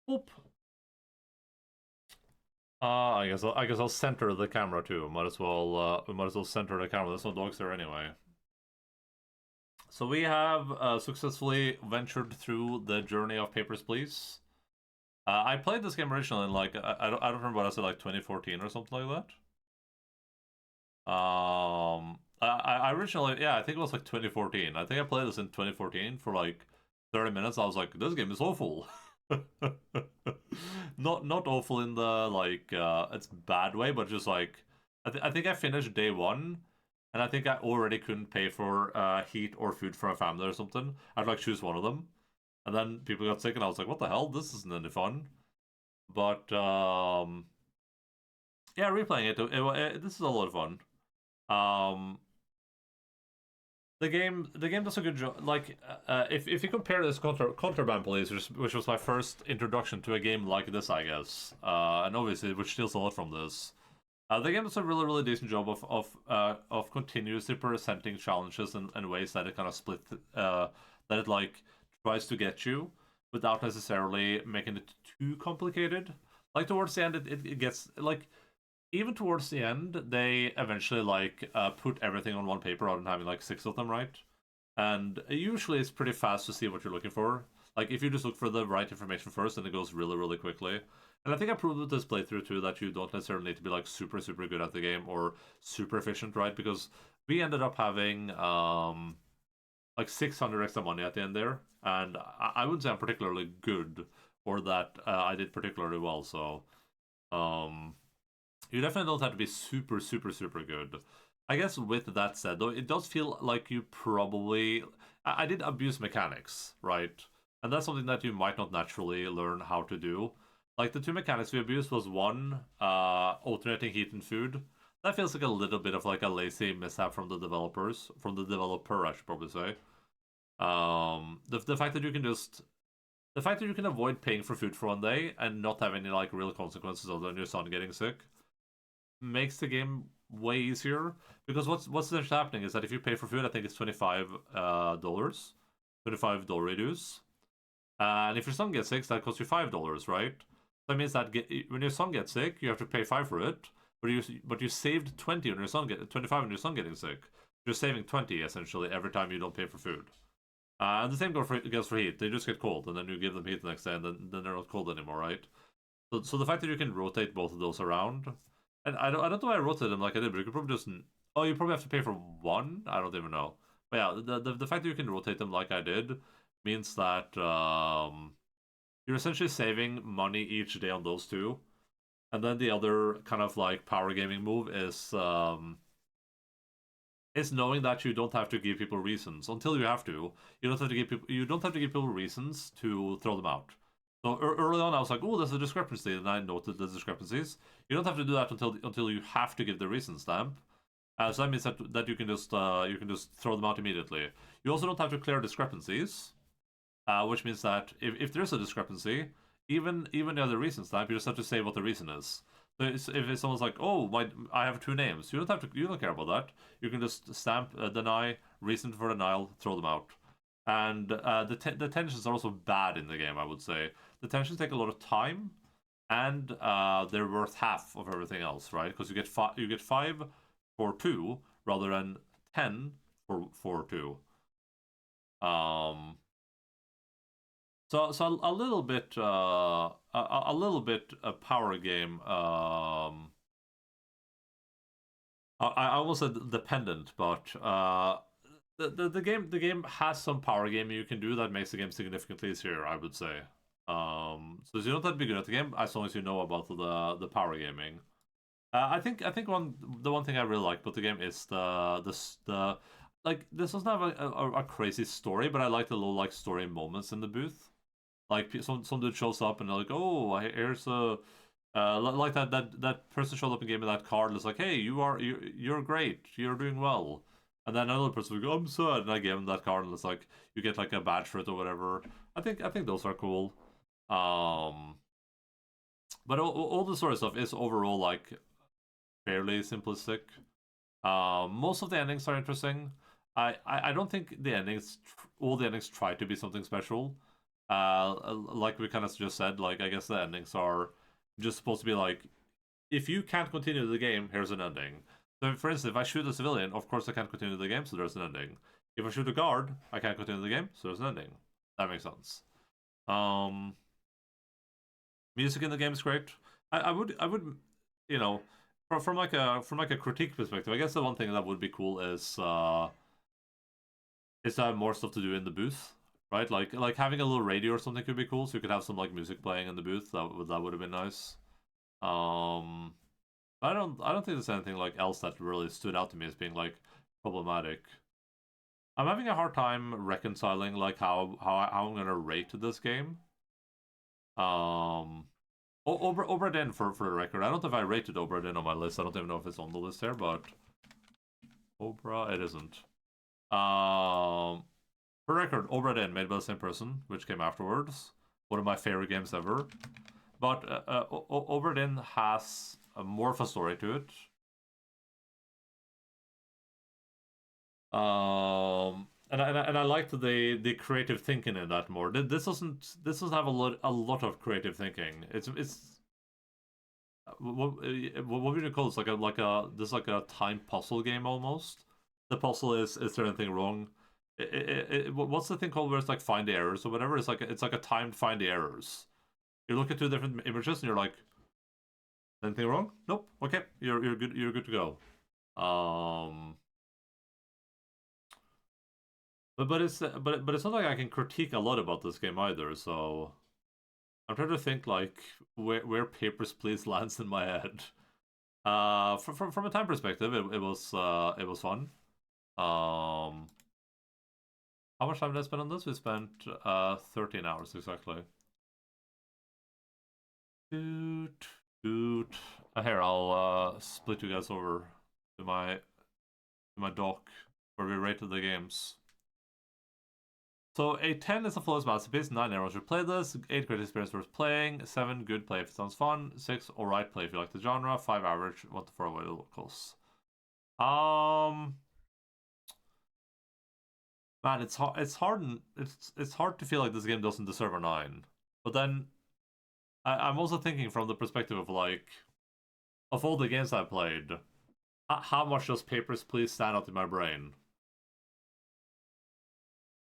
Oop. I guess I'll center the camera too. Might as well we might as well center the camera. There's no dogs there anyway. So we have successfully ventured through the journey of Papers, Please. I played this game originally in like I don't remember what I said, like 2014 or something like that. I originally, yeah, I think it was like 2014. I think I played this in 2014 for like 30 minutes. I was like, this game is awful. Not awful in the like it's bad way, but just like I think I finished day one, and I think I already couldn't pay for heat or food for a family or something. I'd like choose one of them, and then people got sick, and I was like, what the hell? This isn't any fun. But yeah, replaying this is a lot of fun. Um, the game does a good job. Like, if you compare this Contraband Police, which was my first introduction to a game like this, I guess, and obviously which steals a lot from this. The game does a really decent job of continuously presenting challenges and ways that it kind of split that it like tries to get you without necessarily making it too complicated. Like towards the end, it gets like even towards the end, they eventually like put everything on one paper rather than having like six of them, right? And usually it's pretty fast to see what you're looking for. Like if you just look for the right information first, then it goes really quickly. And I think I proved with this playthrough too that you don't necessarily need to be like super good at the game or super efficient, right? Because we ended up having like 600 extra money at the end there, and I wouldn't say I'm particularly good or that I did particularly well. So um you definitely don't have to be super good. I guess with that said, though, it does feel like you probably. I did abuse mechanics, right? And that's something that you might not naturally learn how to do. Like the two mechanics we abused was one, alternating heat and food. That feels like a little bit of like a lazy mishap from the developers, from the developer, I should probably say. The fact that you can just the fact that you can avoid paying for food for one day and not have any like real consequences other than your son getting sick makes the game way easier because what's essentially happening is that if you pay for food, I think it's $25, $25 dues, and if your son gets sick, that costs you $5, right? That means that when your son gets sick, you have to pay $5 for it, but you saved 20 on your son 25 on your son getting sick. You're saving 20 essentially every time you don't pay for food. And the same goes for heat. They just get cold, and then you give them heat the next day, and then they're not cold anymore, right? So the fact that you can rotate both of those around, and I don't know why I rotated them like I did, but you could probably just oh you probably have to pay for one. I don't even know. But yeah, the fact that you can rotate them like I did means that you're essentially saving money each day on those two, and then the other kind of like power gaming move is knowing that you don't have to give people reasons until you have to. You don't have to give people reasons to throw them out. So early on, I was like, "Oh, there's a discrepancy," and I noted the discrepancies. You don't have to do that until you have to give the reason stamp. So that means that you can just throw them out immediately. You also don't have to clear discrepancies, which means that if there's a discrepancy, even the other reason stamp, you just have to say what the reason is. So if someone's like, "Oh, I have two names," you don't care about that. You can just stamp deny, reason for denial, throw them out. And the tensions are also bad in the game, I would say. The tensions take a lot of time, and they're worth half of everything else, right? Because you get 5 for 2 rather than 10 for 2. Um, so a little bit a little bit a power game. I almost said dependent, but the game has some power gaming you can do that makes the game significantly easier, I would say. So you don't have to be good at the game as long as you know about the power gaming. I think the one thing I really like about the game is the like this doesn't have a crazy story, but I like the little like story moments in the booth. Like some dude shows up and they're like, oh, here's a like that person showed up and gave me that card. And it's like, hey, you're great, you're doing well. And then another person would go, I'm sad, and I gave him that card, and it's like you get like a badge for it or whatever. I think those are cool. Um, but all the sort of stuff is overall like fairly simplistic. Most of the endings are interesting. I don't think the endings all the endings try to be something special. Like we kind of just said, like I guess the endings are just supposed to be like, if you can't continue the game, here's an ending. So, for instance, if I shoot a civilian, of course I can't continue the game, so there's an ending. If I shoot a guard, I can't continue the game, so there's an ending. That makes sense. Music in the game is great. I would, you know, from like a critique perspective, I guess the one thing that would be cool is to have more stuff to do in the booth, right? Like having a little radio or something could be cool, so you could have some like music playing in the booth. That would have been nice. I don't think there's anything like else that really stood out to me as being like problematic. I'm having a hard time reconciling like how I'm gonna rate this game. Obra Dinn, for the record, I don't know if I rated Obra Dinn on my list. I don't even know if it's on the list here, but Obra, it isn't. For record, Obra Dinn, made by the same person, which came afterwards. One of my favorite games ever. But Obra Dinn has more of a story to it. And I liked the creative thinking in that more. This doesn't have a lot of creative thinking. It's what would you call this, like a time puzzle game almost. The puzzle is there anything wrong? What's the thing called where it's like find the errors or whatever? It's like a timed find the errors. You look at two different images and you're like, anything wrong? Nope. Okay, you're good. You're good to go. But it's not like I can critique a lot about this game either. So I'm trying to think like where Papers, Please lands in my head. From a time perspective, it was fun. How much time did I spend on this? We spent 13 hours exactly. Doot. Here, I'll split you guys over to my doc where we rated the games. So a 10 is a flawless masterpiece, 9 everyone should play this, 8 great experience worth playing, 7 good play if it sounds fun, 6 alright play if you like the genre, 5 average, 1 to 4 away the locals. Man, it's hard to feel like this game doesn't deserve a 9. But then I'm also thinking from the perspective of like, of all the games I've played, how much does Papers, Please stand out in my brain?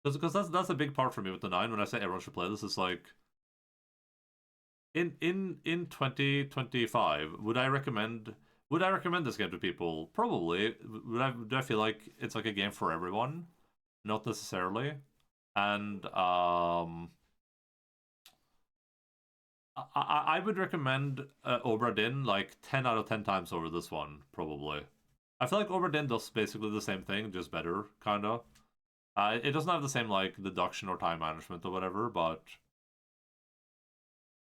Because that's a big part for me with the 9 when I say everyone should play this. It's like, in 2025, would I recommend this game to people? Probably. Do I feel like it's like a game for everyone? Not necessarily. And I would recommend Obra Dinn like 10 out of 10 times over this one, probably. I feel like Obra Dinn does basically the same thing, just better, kinda. It doesn't have the same like deduction or time management or whatever, but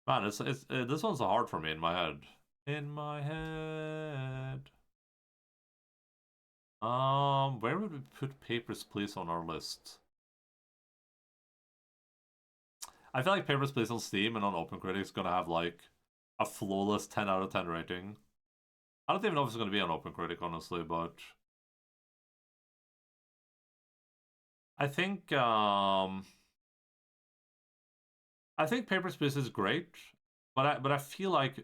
man, it's this one's hard for me in my head. In my head. Where would we put Papers, Please on our list? I feel like Papers, Please on Steam and on OpenCritic is gonna have like a flawless 10 out of 10 rating. I don't even know if it's gonna be on OpenCritic, honestly, but I think Papers, Please is great, but I feel like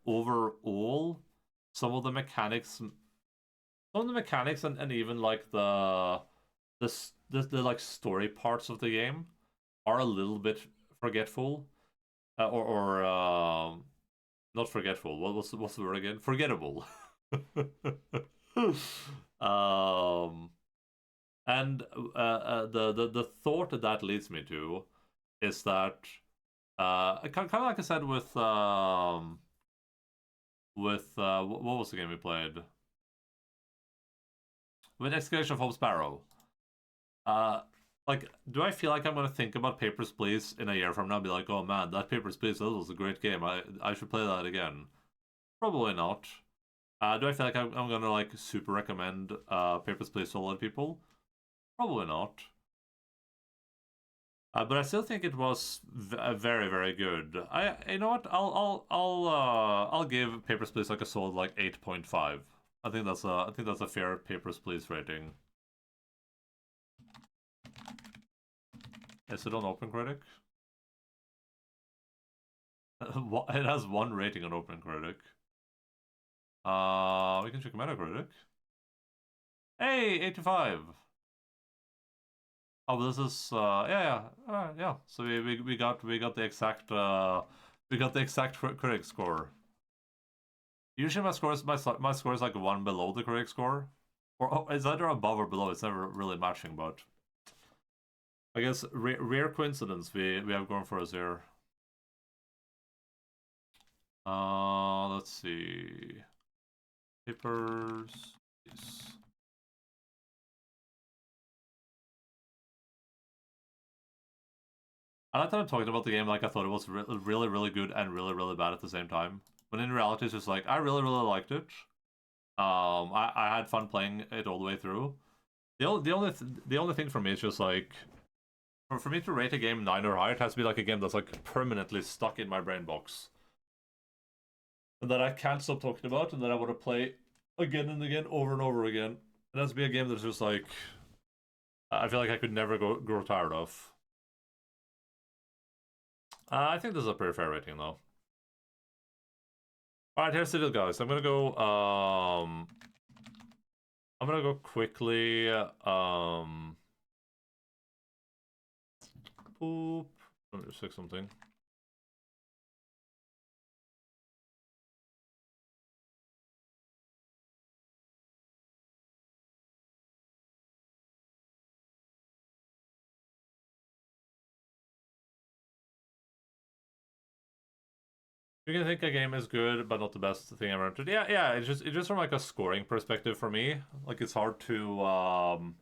overall some of the mechanics and even like the like story parts of the game are a little bit forgetful, or not forgetful. What's the word again? Forgettable. And the thought that leads me to is that kind of like I said with what was the game we played? With Excavation of Hope Sparrow. Like, do I feel like I'm gonna think about Papers, Please in a year from now and be like, oh man, that Papers, Please, that was a great game. I should play that again. Probably not. Do I feel like I'm gonna like super recommend Papers, Please to a lot of people? Probably not. But I still think it was very, very good. You know what? I'll give Papers, Please like a solid like 8.5. I think that's a fair Papers, Please rating. Is it on OpenCritic? It has 1 rating on OpenCritic. We can check Metacritic. Hey, 85. Oh, but this is yeah. So we got the exact critic score. Usually my score is like 1 below the critic score, or it's either above or below. It's never really matching, but I guess rare coincidence we have going for us here. Let's see. Papers. Yes. I like that I'm talking about the game like I thought it was really, really good and really, really bad at the same time. When in reality, it's just like, I really, really liked it. I had fun playing it all the way through. The only thing for me is just like, for me to rate a game 9 or higher, it has to be like a game that's like permanently stuck in my brain box. And that I can't stop talking about, and that I want to play again and again, over and over again. It has to be a game that's just like, I feel like I could never grow tired of. I think this is a pretty fair rating, though. Alright, here's the deal, guys. I'm gonna go quickly, boop. Let me just fix something. You can think a game is good, but not the best thing ever entered. Yeah. It's just from like a scoring perspective for me. Like it's hard to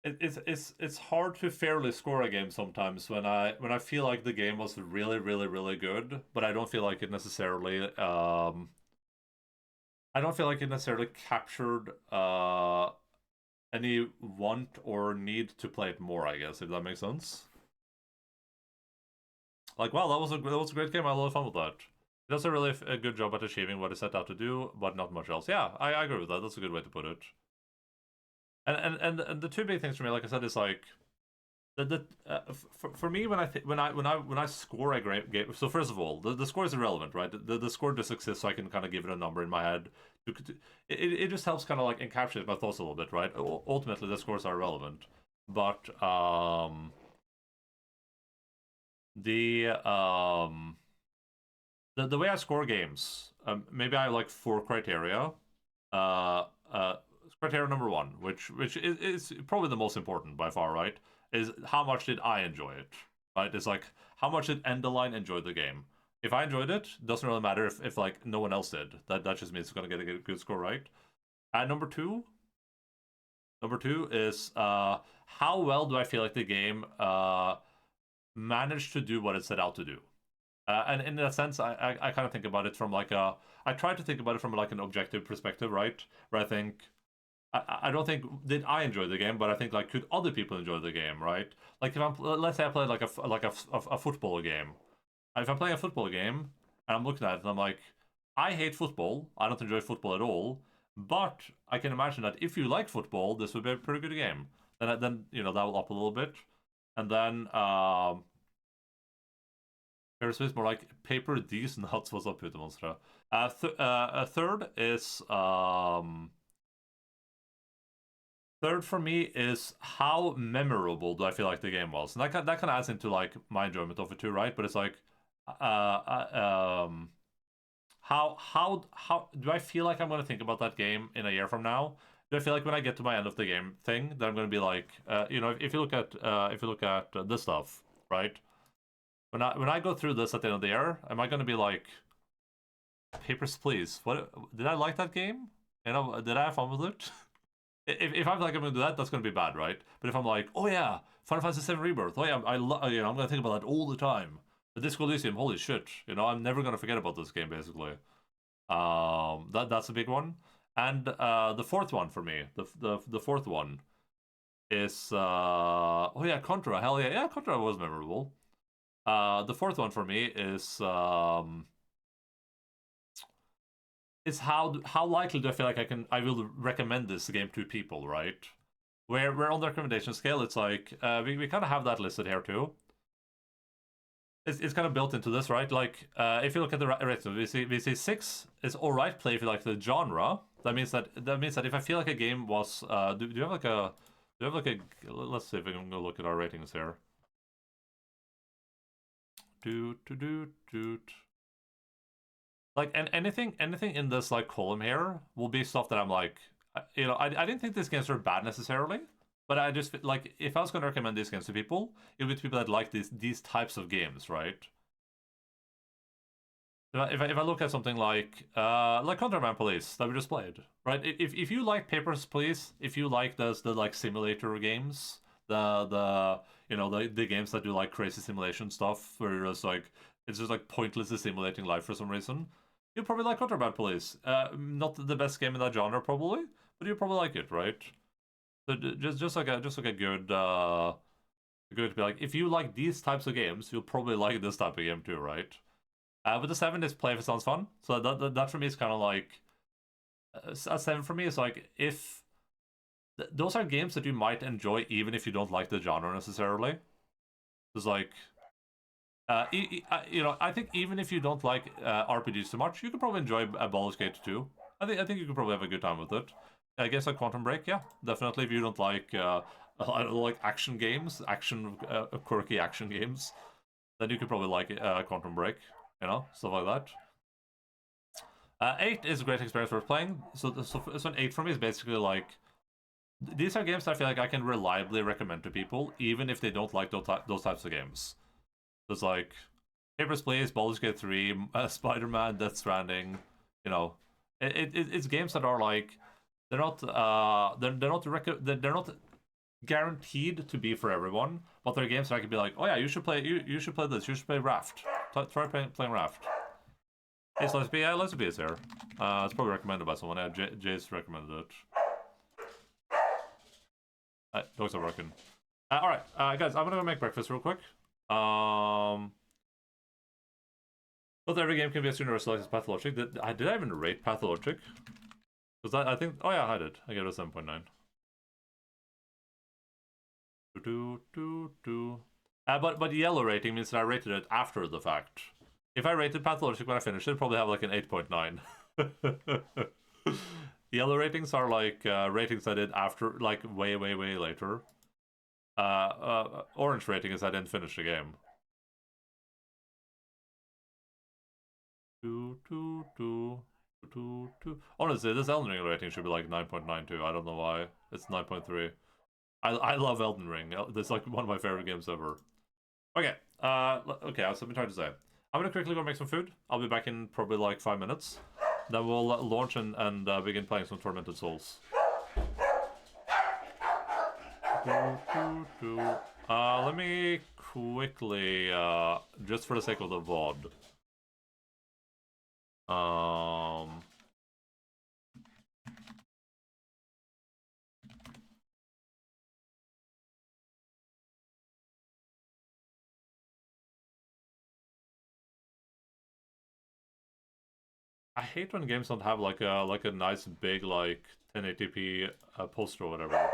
it's hard to fairly score a game sometimes when I feel like the game was really, really, really good, but I don't feel like it necessarily I don't feel like it necessarily captured any want or need to play it more, I guess, if that makes sense. Like, wow, that was a great game. I had a lot of fun with that. It does a really a good job at achieving what it set out to do, but not much else. Yeah, I agree with that. That's a good way to put it. And the two big things for me, like I said, is like for me when I score a great game. So first of all, the score is irrelevant, right? The score just exists so I can kind of give it a number in my head. It just helps kind of like encapsulate my thoughts a little bit, right? Ultimately, the scores are irrelevant, but the the way I score games, maybe I have like 4 criteria. Uh, uh, Criteria number 1, which is probably the most important by far, right? Is how much did I enjoy it, right? It's like how much did Endaline enjoy the game. If I enjoyed it, doesn't really matter if like no one else did. That just means it's gonna get a good score, right? And number two is how well do I feel like the game managed to do what it set out to do. And in that sense, I kind of think about it from like I try to think about it from like an objective perspective, right? Where I think, I don't think did I enjoy the game, but I think like could other people enjoy the game, right? Like if I'm let's say I play like a football game. If I'm playing a football game and I'm looking at it and I'm like, I hate football. I don't enjoy football at all. But I can imagine that if you like football, this would be a pretty good game. Then you know that will up a little bit, and then Aerospace more like paper these nuts was up utemonstre. Third is third for me is how memorable do I feel like the game was, and that kind of adds into like my enjoyment of it too, right? But it's like how do I feel like I'm gonna think about that game in a year from now? Do I feel like when I get to my end of the game thing that I'm gonna be like, you know, if you look at this stuff, right? When I go through this at the end of the year, am I gonna be like, Papers, Please? What did I like that game? You know, did I have fun with it? If I'm like I'm gonna do that, that's gonna be bad, right? But if I'm like, oh yeah, Final Fantasy VII Rebirth, oh yeah, you know, I'm gonna think about that all the time. The Disco Elysium, holy shit, you know, I'm never gonna forget about this game basically. That's a big one, and the fourth one for me, the fourth one is oh yeah, Contra, hell yeah, yeah, Contra was memorable. The fourth one for me is how likely do I feel like I will recommend this game to people, right? Where on the recommendation scale, it's like we kind of have that listed here too. it's kind of built into this, right? Like, if you look at the rating, we see 6 is alright play if you like the genre. That means that if I feel like a game was, do you have like a, let's see if we can go look at our ratings here. Like, and anything in this like column here will be stuff that I'm like, you know, I didn't think these games were bad necessarily, but I just like, if I was going to recommend these games to people, it would be people that like these types of games, right? If I look at something like Contraband Police that we just played, right? If you like Papers, Please, if you like the like simulator games, the you know the games that do like crazy simulation stuff, where you're just like, it's just like pointlessly simulating life for some reason, you'll probably like Contraband Police. Not the best game in that genre probably, but you'll probably like it, right? So just like a good good to be like, if you like these types of games, you'll probably like this type of game too, right? But the 7 is play if it sounds fun. So that for me is kind of like a 7 for me is like, if those are games that you might enjoy even if you don't like the genre necessarily. It's like, you know, I think even if you don't like RPGs too much, you could probably enjoy a Baldur's Gate 2. I think you could probably have a good time with it. I guess like Quantum Break, yeah, definitely. If you don't like I don't like action games, quirky action games, then you could probably like Quantum Break. You know, stuff like that. 8 is a great experience for playing. So an 8 for me is basically like, these are games that I feel like I can reliably recommend to people, even if they don't like those types of games. So it's like Papers, Please, Baldur's Gate 3, Spider-Man, Death Stranding. You know, it's games that are like, they're not guaranteed to be for everyone, but they're games that I could be like, oh yeah, you should play this. You should play Raft. Try playing Raft. Hey, so let's be here. It's probably recommended by someone. Yeah, Jay's recommended it. Dogs are working. All right, guys, I'm gonna go make breakfast real quick. Not every game can be as universal as Pathologic. Did I even rate Pathologic? Because I think, oh yeah, I did. I gave it a 7.9. But yellow rating means that I rated it after the fact. If I rated Pathologic when I finished it, it'd probably have like an 8.9. Yellow ratings are like ratings I did after, like way later. Orange rating is I didn't finish the game. Honestly, this Elden Ring rating should be like 9.92. I don't know why. It's 9.3. I love Elden Ring. It's like one of my favorite games ever. Okay, okay, I was trying to say. I'm gonna quickly go make some food. I'll be back in probably like 5 minutes. Then we'll launch and begin playing some Tormented Souls. Let me quickly, just for the sake of the VOD. I hate when games don't have like a nice big like 1080p poster or whatever.